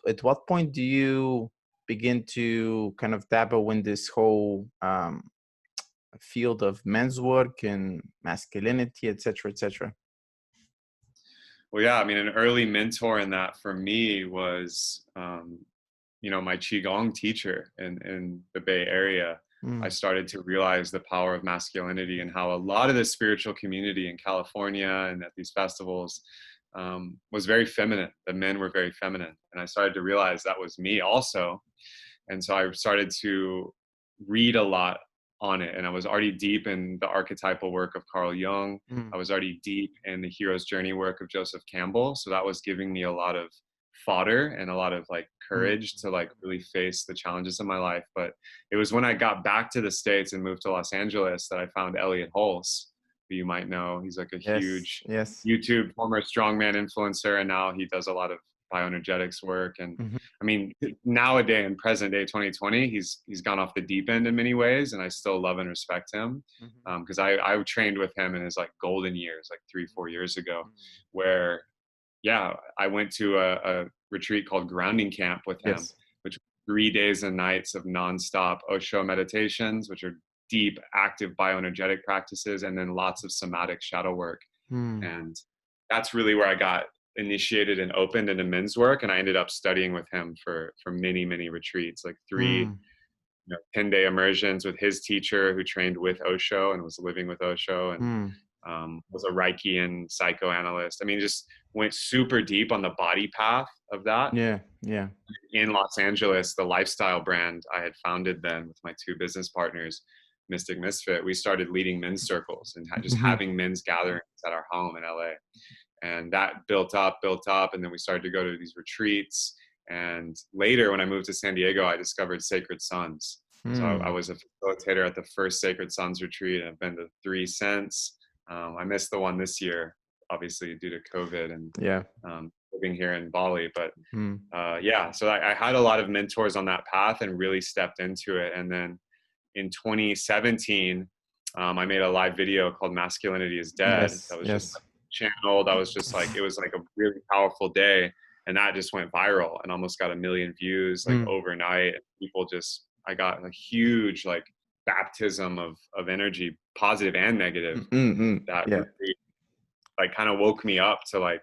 at what point do you begin to kind of dabble in this whole field of men's work and masculinity, et cetera, et cetera? Well, yeah, I mean, an early mentor in that for me was, my Qigong teacher in the Bay Area. I Mm. started to realize the power of masculinity and how a lot of the spiritual community in California and at these festivals was very feminine. The men were very feminine. And I started to realize that was me also. And so I started to read a lot on it. And I was already deep in the archetypal work of Carl Jung. Mm. I was already deep in the hero's journey work of Joseph Campbell. So that was giving me a lot of fodder and a lot of like Mm. courage to like really face the challenges of my life. But it was when I got back to the States and moved to Los Angeles that I found Elliot Hulse, who you might know. He's like a Yes, huge yes. YouTube former strongman influencer, and now he does a lot of bioenergetics work. And Mhm. I mean, nowadays in present day 2020, he's gone off the deep end in many ways, and I still love and respect him Mhm. because I trained with him in his like golden years, like 3-4 years ago, where yeah, I went to a retreat called Grounding Camp with him, Yes. which was 3 days and nights of nonstop Osho meditations, which are deep, active bioenergetic practices, and then lots of somatic shadow work. Mm. And that's really where I got initiated and opened into men's work. And I ended up studying with him for many, many retreats, like three Mm. 10-day immersions with his teacher who trained with Osho and was living with Osho, and Mm. was a Reichian psychoanalyst. I mean, just went super deep on the body path of that. Yeah, yeah. In Los Angeles, the lifestyle brand I had founded then with my two business partners, Mystic Misfit, we started leading men's circles and just Mhm. having men's gatherings at our home in LA. And that built up. And then we started to go to these retreats. And later, when I moved to San Diego, I discovered Sacred Sons. So I Mm. was a facilitator at the first Sacred Sons retreat, and I've been to 3 since. I missed the one this year, obviously due to COVID and Yeah. living here in Bali. But Mm. yeah, so I had a lot of mentors on that path and really stepped into it. And then in 2017, I made a live video called Masculinity is Dead. Yes, That was just yes. channeled. I was just like, it was like a really powerful day. And that just went viral and almost got 1 million views like Mm. overnight. People just, I got a huge like baptism of energy, positive and negative, Mm, mm, mm. that Yeah. really like kind of woke me up to like,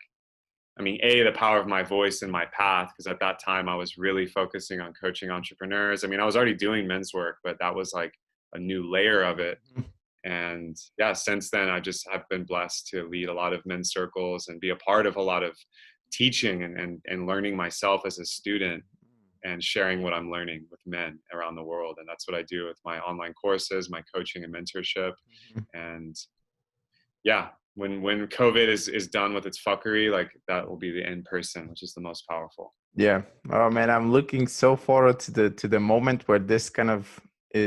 I mean, the power of my voice and my path, because at that time I was really focusing on coaching entrepreneurs. I mean, I was already doing men's work, but that was like a new layer of it. Mhm. And yeah, since then, I just have been blessed to lead a lot of men's circles and be a part of a lot of teaching and learning myself as a student and sharing what I'm learning with men around the world. And that's what I do with my online courses, my coaching and mentorship. Mhm. And yeah, when COVID is done with its fuckery, like that will be the in person, which is the most powerful. Yeah. Oh man, I'm looking so forward to the moment where this kind of